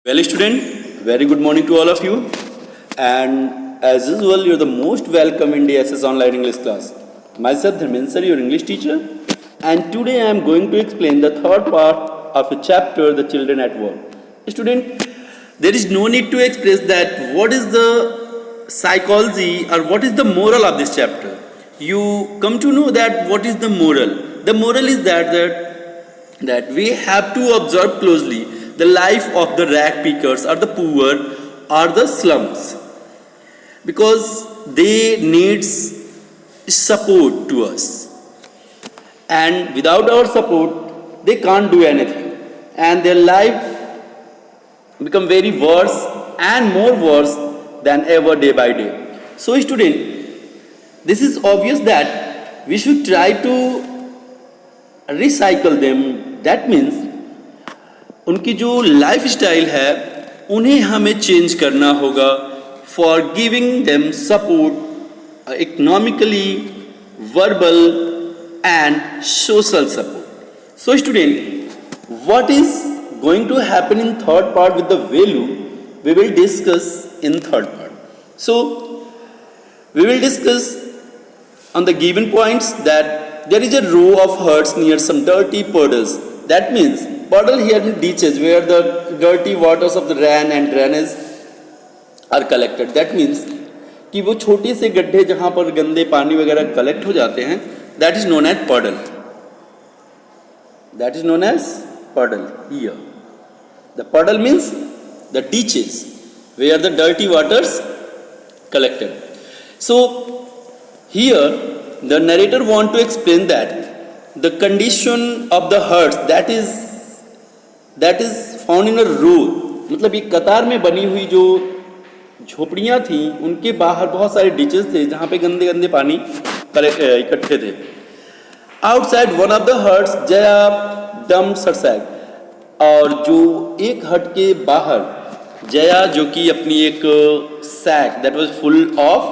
Well, student, very good morning to all of you. And as usual, you're the most welcome in DSS Online English class. Myself, Dharmendra sir, your English teacher. And today I am going to explain the third part of a chapter, The Children at Work. Student, there is no need to express that what is the psychology or what is the moral of this chapter. You come to know that what is the moral. The moral is that we have to observe closely the life of the rag pickers or the poor or the slums because they needs support to us, and without our support they can't do anything, and their life become very worse and more worse than ever day by day. So student, this is obvious that we should try to recycle them. That means उनकी जो life style है उन्हें हमें change करना होगा for giving them support economically, verbal and social support. So student, what is going to happen in third part with the value we will discuss in third part. So we will discuss on the given points that there is a row of huts near some dirty puddles. That means puddle here means ditches where the dirty waters of the rain and drainage are collected. That means कि वो छोटे से गड्ढे जहाँ पर गंदे पानी वगैरह कलेक्ट हो जाते हैं, that is known as puddle. That is known as puddle here. The puddle means the ditches where the dirty waters collected. So here, the narrator want to explain that the condition of the huts that is found in a row, मतलब एक कतार में बनी हुई जो झोपड़ियाँ थी उनके बाहर बहुत सारे डिचेस थे जहाँ पे गंदे गंदे पानी इकट्ठे थे. Outside one of the huts Jaya dumps her sack, और जो एक हट के बाहर जया जो कि अपनी एक sack that was full of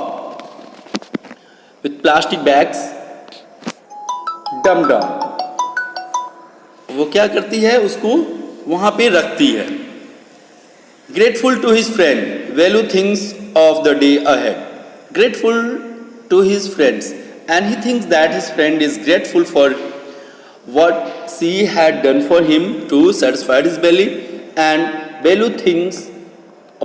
with plastic bags dumped down, वो क्या करती है, उसको वहां पे रखती है. Grateful to his friend, Velu thinks of the day ahead. Grateful to his friends, and he thinks that his friend is grateful for what she had done for him to satisfy his belly, and Velu thinks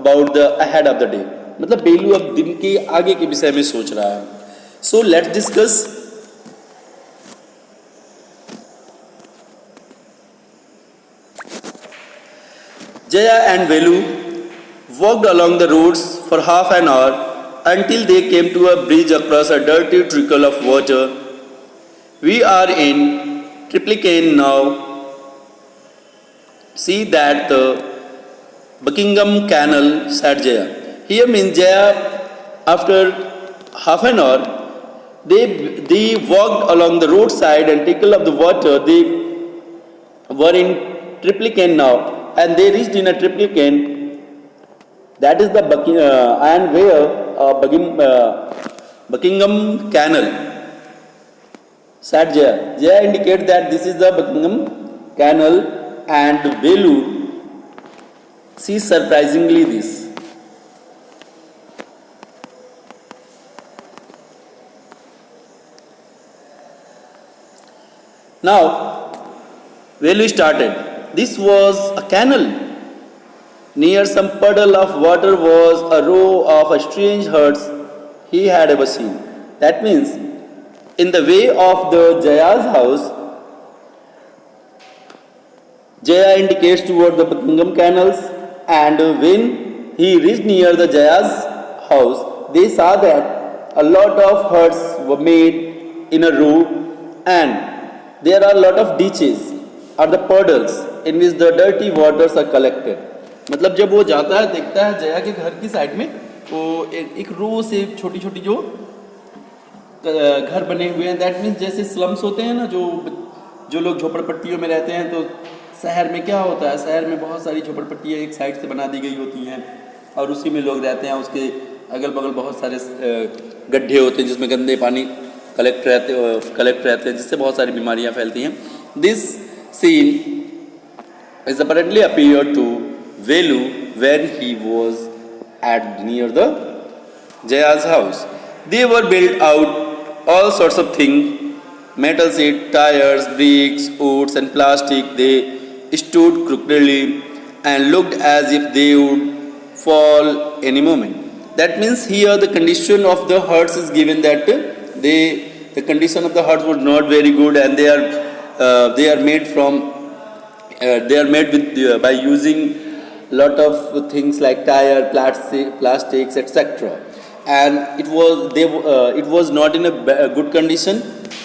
about the ahead of the day. मतलब बेलू अब दिन के आगे के विषय में सोच रहा है. So let's discuss. Jaya and Velu walked along the roads for half an hour until they came to a bridge across a dirty trickle of water. We are in Triplicane now. See that the Buckingham Canal, said Jaya. Here means Jaya, after half an hour, they walked along the roadside and trickle of the water. They were in Triplicane now, and they reached in a Triplicane. That is the Buckingham Canal, said Jaya. Jaya indicates that this is the Buckingham Canal, and Velu sees surprisingly this. Now, Velu started. This was a canal. Near some puddle of water was a row of strange huts he had ever seen. That means, in the way of the Jaya's house, Jaya indicates toward the Buckingham canals, and when he reached near the Jaya's house, they saw that a lot of huts were made in a row, and there are a lot of ditches or the puddles in which the dirty waters are collected. मतलब जब वो जाता है देखता है जया के घर की साइड में तो एक रो से छोटी छोटी जो घर बने हुए हैं. दैट मीन्स जैसे स्लम्स होते हैं ना, जो लोग झोपड़पट्टियों में रहते हैं, तो शहर में क्या होता है, शहर में बहुत सारी झोपड़पट्टियाँ एक साइड से बना दी गई होती हैं और उसी में लोग रहते हैं. उसके अगल बगल बहुत सारे गड्ढे होते हैं जिसमें गंदे पानी कलेक्ट रहते हैं, जिससे बहुत सारी बीमारियां फैलती हैं. This scene is apparently appeared to Velu when he was at near the Jaya's house. They were built out all sorts of things, metal sheet, tires, bricks, woods and plastic. They stood crookedly and looked as if they would fall any moment. That means here the condition of the huts is given that the condition of the huts was not very good, and they are made from they are made with by using lot of things like tire, plastics, etc. And it was not in a good condition.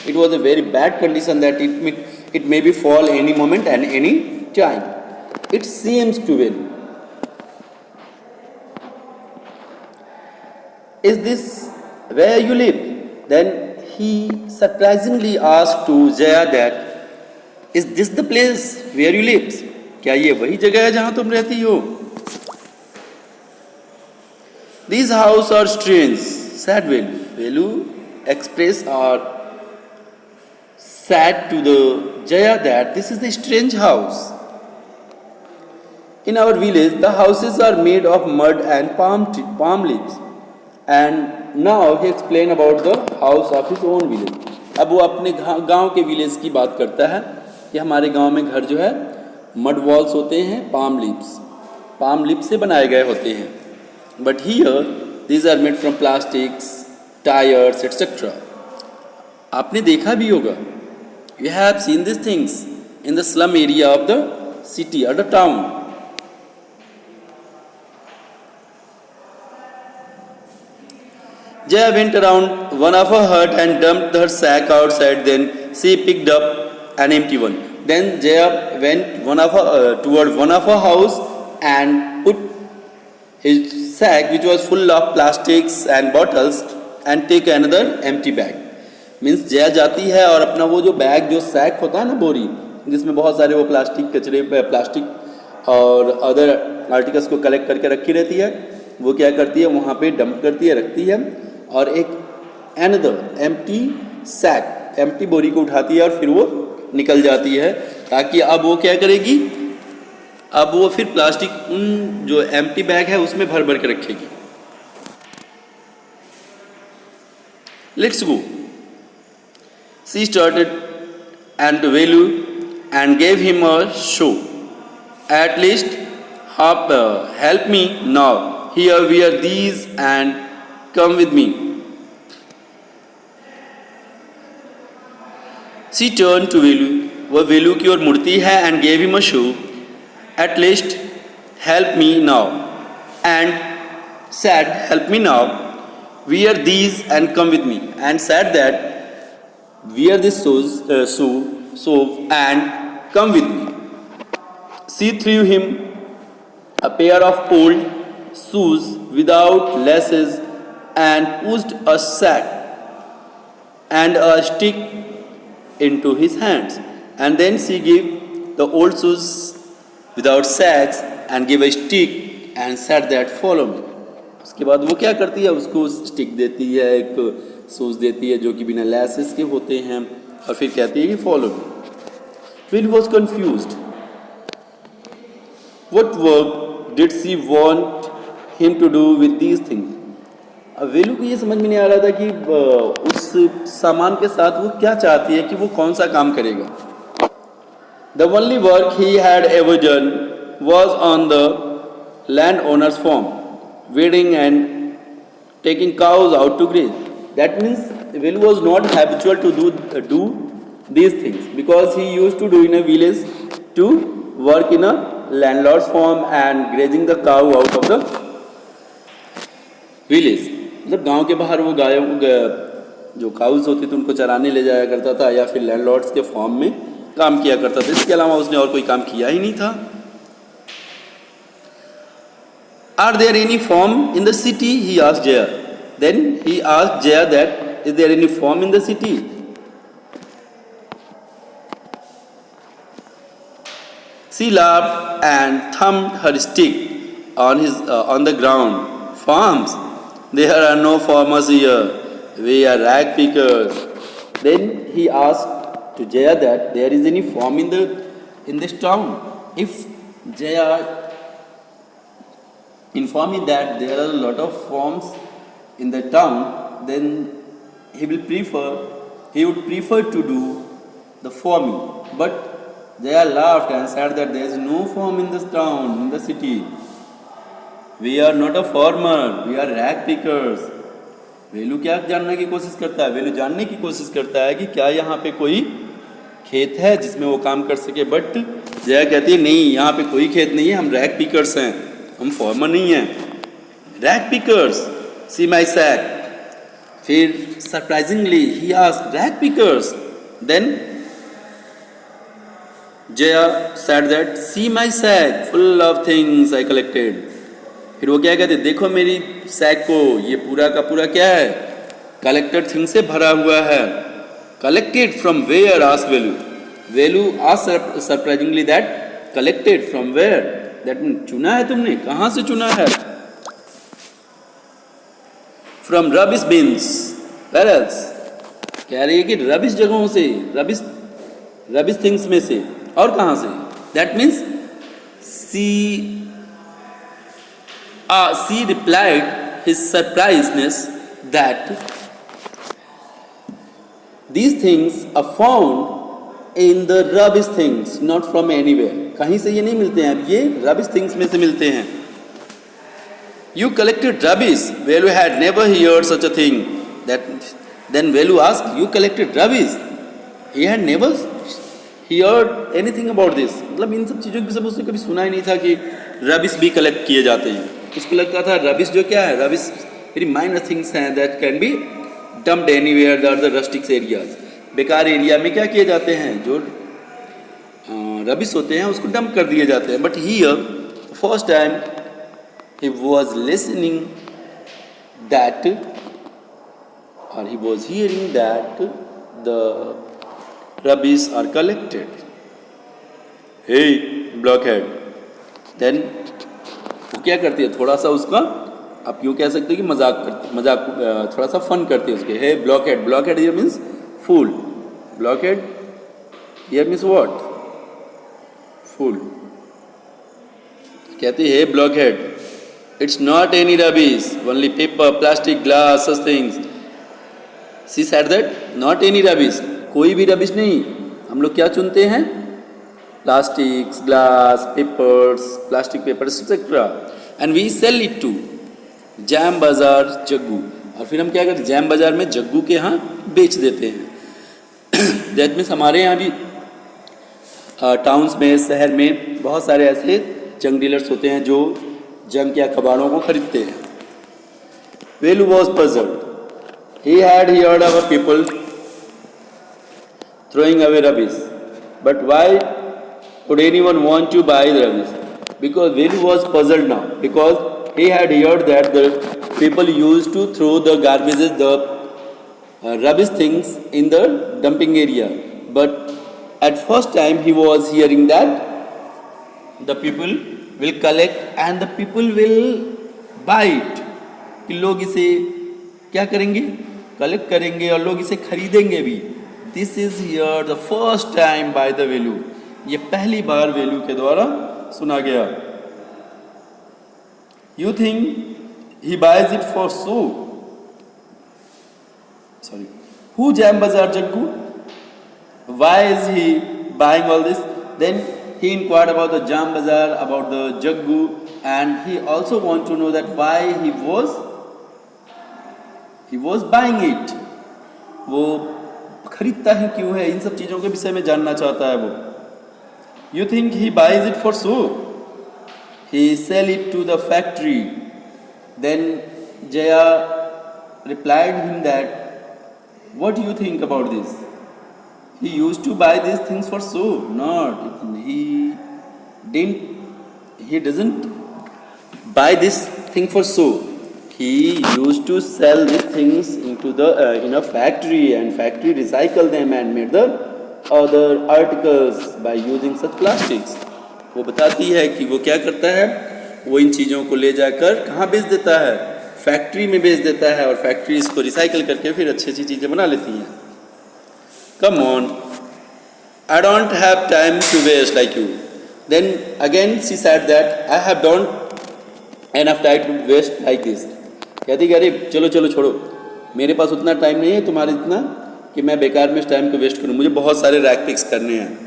It was a very bad condition that it may be fall any moment and any time. It seems to be. Is this where you live? Then he surprisingly asked to Jaya that, is this the place where you live? क्या ये वही जगह है जहां तुम रहती हो? These houses are strange, said Velu. Velu expressed or said to the Jaya that this is the strange house. In our village, the houses are made of mud and palm leaves. And now he explained about the house of his own village. अब वो अपने गांव के village की बात करता है कि हमारे गांव में घर जो है मड वॉल्स होते हैं, पाम लिप्स से बनाए गए होते हैं. But here these are made from plastics, tyres etcetera. आपने देखा भी होगा, you have seen this things in the slum area of the city और the town. Jaya went around one of her hut and dumped her sack outside. Then she picked up an empty one. Then Jaya went toward one of her house and put his sack, which was full of plastics and bottles, and take another empty bag. Means Jaya जाती है और अपना वो जो bag, जो sac होता है ना, बोरी जिसमें बहुत सारे वो प्लास्टिक और अदर आर्टिकल्स को कलेक्ट करके रखी रहती है, वो क्या करती है, वहाँ पे डंप करती है, रखती है, और एक अनदर एम्प्टी बोरी को उठाती है और फिर वो निकल जाती है. ताकि अब वो क्या करेगी, अब वो फिर प्लास्टिक उन जो एम्प्टी बैग है उसमें भर भर के रखेगी. Let's go. She started and Velu and gave him a show. At least help me now. Here we are these and come with me. She turned to Velu. वह वेलू की ओर मुड़ती है and gave him a show. At least help me now. And said, help me now. Wear these and come with me. And said that wear this shoe and come with me. She threw him a pair of old shoes without laces and pushed a sack and a stick into his hands. And then she gave the old shoes without sacks and gave a stick and said that follow me. उसके बाद वो क्या करती है, उसको stick देती है, एक शूज देती है जो कि बिना लैसेस के होते हैं, और फिर कहती है कि follow me. Will was confused. What work did she want him to do with these things? अब वेलू को ये समझ में नहीं आ रहा था कि उस सामान के साथ वो क्या चाहती है, कि वो कौन सा काम करेगा. The only work he had ever done was on the landowner's farm, weeding and taking cows out to graze. That means Velu was not habitual to do these things, because he used to do in a village to work in a landlord's farm and grazing the cow out of the village. मतलब गांव के बाहर वो गायों जो cause होती थी उनको चराने ले जाया करता था, या फिर लैंडलॉर्ड्स के फार्म में काम किया करता था. इसके अलावा उसने और कोई काम किया ही नहीं था. Are there any farm in the city? He asked Jaya. Then he asked Jaya that, is there any farm in the city? She laughed and thumped her stick on the ground. Farms? There are no farmers here. We are rag pickers. Then he asked to Jaya that there is any farm in this town. If Jaya inform me that there are a lot of forms in the town, then he would prefer to do the farming. But they are laughed and said that there is no farm in this town, in the city. We are not a farmer, we are rag pickers. वेलू क्या जानने की कोशिश करता है? वेलू जानने की कोशिश करता है कि क्या यहाँ पे कोई खेत है जिसमें वो काम कर सके. बट जया कहती है नहीं, यहाँ पे कोई खेत नहीं है, हम रैग पिकर्स हैं, हम फार्मर नहीं हैं. Rag pickers, see my sack. फिर surprisingly he asked rag pickers. Then Jaya said that see my sack full of things I collected. फिर वो क्या कहते, देखो मेरी सैक को, ये पूरा का पूरा क्या है, कलेक्टेड थिंग से भरा हुआ है. Collected from where ask Velu. Velu ask surprisingly that collected from where, that चुना है तुमने, कहाँ से चुना है? From rubbish bins. Where else? कह रही है कि रबिश जगहों से, रबिश थिंग्स में से. और कहाँ से? That means she replied his surprisedness that these things are found in the rubbish things, not from anywhere. कहीं से ये नहीं मिलते हैं, अब ये rubbish things में से मिलते हैं. You collected rubbish. Velu had never heard such a thing. Then Velu asked, you collected rubbish? He had never heard anything about this. मतलब इन सब चीज़ों की सब उसने कभी सुना ही नहीं था कि रबिश भी कलेक्ट किए जाते हैं. उसको लगता था रबिश जो क्या है, रबिश वेरी माइनर थिंग्स हैं that can be dumped anywhere that the rustics areas. बेकार एरिया में क्या किए जाते हैं, जो रबिश होते हैं उसको डंप कर दिए जाते हैं. But here first time he was listening that, और he was hearing that the rubbish are collected. Hey blockhead. Then वो क्या करती है, थोड़ा सा उसका, आप यूँ कह सकते हो कि मजाक थोड़ा सा फन करती है उसके. हे blockhead. Blockhead here means fool. Blockhead here means what? Fool. कहती है हे blockhead, it's not any rubbish, only paper, plastic, glass, such things. She said that not any rubbish. कोई भी रबिश नहीं. हम लोग क्या चुनते हैं? Plastics, glass, papers, plastic papers etcetera, and we sell it to Jam Bazaar Jaggu. और फिर हम क्या करते हैं, जैम बाजार में जग्गू के यहाँ बेच देते हैं. दैट मीन्स हमारे यहाँ भी टाउन्स में, शहर में बहुत सारे ऐसे जंग डीलर्स होते हैं जो जंग या कबाड़ों को खरीदते हैं. Velu was puzzled. He had heard our people throwing away rubbish, but why would anyone want to buy the rubbish? Because Velu was puzzled now, because he had heard that the people used to throw the garbages, the rubbish things in the dumping area. But at first time he was hearing that the people will collect and the people will buy it. कि लोग इसे क्या करेंगे, collect करेंगे और लोग इसे खरीदेंगे भी. This is here the first time by the Velu. ये पहली बार वेलू के द्वारा सुना गया. You think he buys it for show? Sorry. Who Jam Bazaar Jaggu? Why is he buying all this? Then he inquired about the Jam Bazaar, about the Jaggu, and he also want to know that why he was buying it. वो खरीदता है क्यों है, इन सब चीज़ों के विषय में जानना चाहता है वो. You think he buys it for show? He sell it to the factory. Then Jaya replied him that, what do you think about this? He used to buy these things for show. Not. He doesn't buy this thing for show. He used to sell these things into the in a factory, and factory recycle them and made the other articles by using such plastics. वो बताती है कि वो क्या करता है, वो इन चीज़ों को ले जाकर कहाँ बेच देता है, फैक्ट्री में बेच देता है, और फैक्ट्री इसको रिसाइकल करके फिर अच्छी अच्छी चीज़ें बना लेती हैं. Come on, I don't have time to waste like you. Then again she said that I have don't enough time to waste like this. कहती कि अरे चलो चलो छोड़ो, मेरे पास उतना टाइम नहीं है तुम्हारे इतना कि मैं बेकार में इस टाइम को वेस्ट करूँ, मुझे बहुत सारे रैक पिक्स करने हैं।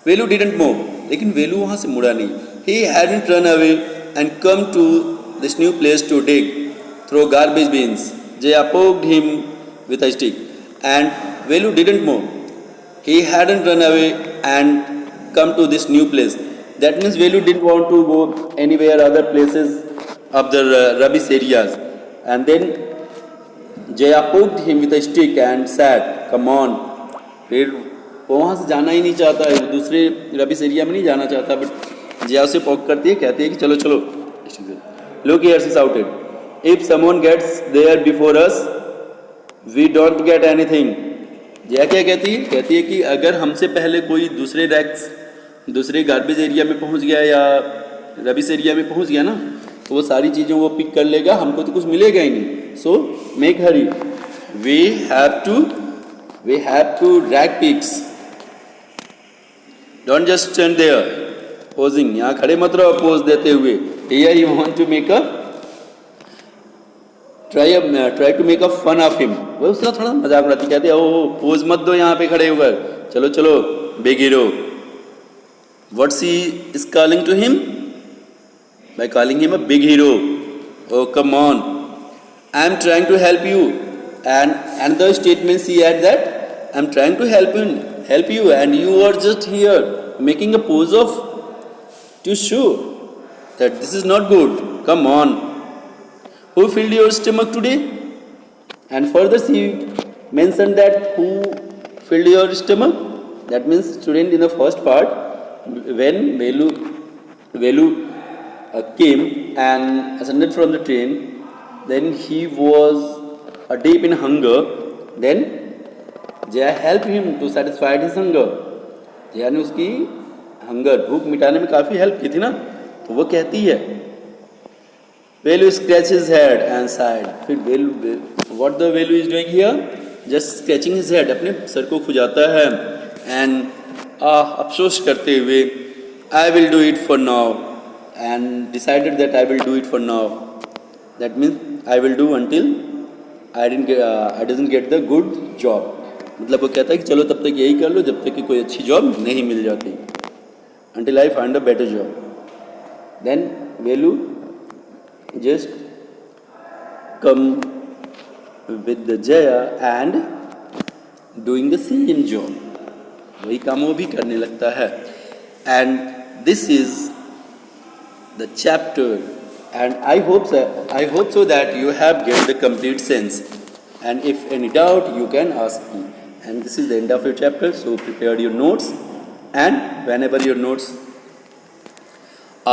वेलू डिडंट मूव, लेकिन वेलू वहाँ से मुड़ा नहीं। He hadn't run away and come to this new place to dig through garbage bins. Jaya poked him with a stick and Velu didn't move. He hadn't run away and come to this new place. That means Velu didn't want to go anywhere other places of the rubbish areas. And then Jaya poked him with a stick and said, "Come on." फिर वो वहाँ से जाना ही नहीं चाहता है, दूसरे rubbish area में नहीं जाना चाहता, बट जया उसे पॉक करती है, कहती है कि चलो चलो। Look here, she shouted. If someone gets there before us, we don't get anything. Jaya क्या कहती है? कहती है कि अगर हमसे पहले कोई दूसरे रैक्स, दूसरे गार्बेज एरिया में पहुंच गया या रबिश एरिया में पहुंच गया ना, तो वो सारी चीज़ें वो पिक कर लेगा, हमको तो कुछ मिलेगा ही नहीं। So make hurry, we have to rag picks, don't just stand there posing. यहाँ खड़े मत रहो पोज देते हुए। Here you want to make a try to make a fun of him. वो उसका थोड़ा मजाक उड़ाती, कहते हैं ओ पोज मत दो यहाँ पे खड़े होकर, चलो चलो big hero. What she is calling to him? By calling him a big hero. Oh come on, I am trying to help you. And the statement see at that I am trying to help you and you are just here making a pose of to show that this is not good. Come on, who filled your stomach today? And further she mentioned that who filled your stomach. That means student, in the first part when Velu came and ascended from the train, then he was deep in hunger. Then Jaya helped him to satisfy his hunger. Jaya ने उसकी hunger, भूख मिटाने में काफ़ी help की थी ना। तो वो कहती है Velu scratched his head and sighed. फिर what the Velu is doing here? Just scratching his head, अपने सर को खुजाता है and अफसोस करते हुए I will do it for now and decided that I will do it for now. That means I will do until I doesn't get the good job. मतलब वो कहता है कि चलो तब तक यही कर लो जब तक कि कोई अच्छी जॉब नहीं मिल जाती, until I find a better job. Then Velu just come with the Jaya and doing the same job, वही काम वो भी करने लगता है। And this is the chapter and I hope so that you have get the complete sense, and if any doubt you can ask me. And this is the end of your chapter, so prepare your notes, and whenever your notes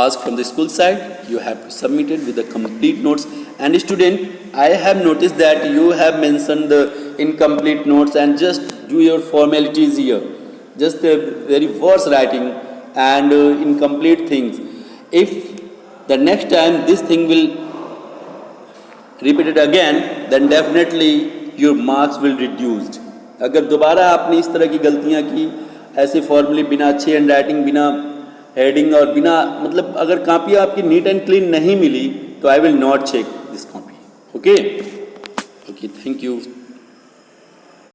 asked from the school side, you have to submit it with the complete notes. And student, I have noticed that you have mentioned the incomplete notes and just do your formalities here, just very worse writing and incomplete things. If the next time this thing will repeat it again, then definitely your marks will reduced. अगर दोबारा आपने इस तरह की गलतियां की, ऐसे formally बिना अच्छी हैंड राइटिंग, बिना हेडिंग और बिना मतलब अगर कॉपी आपकी नीट एंड क्लीन नहीं मिली, तो I will not check this copy. Okay, thank you.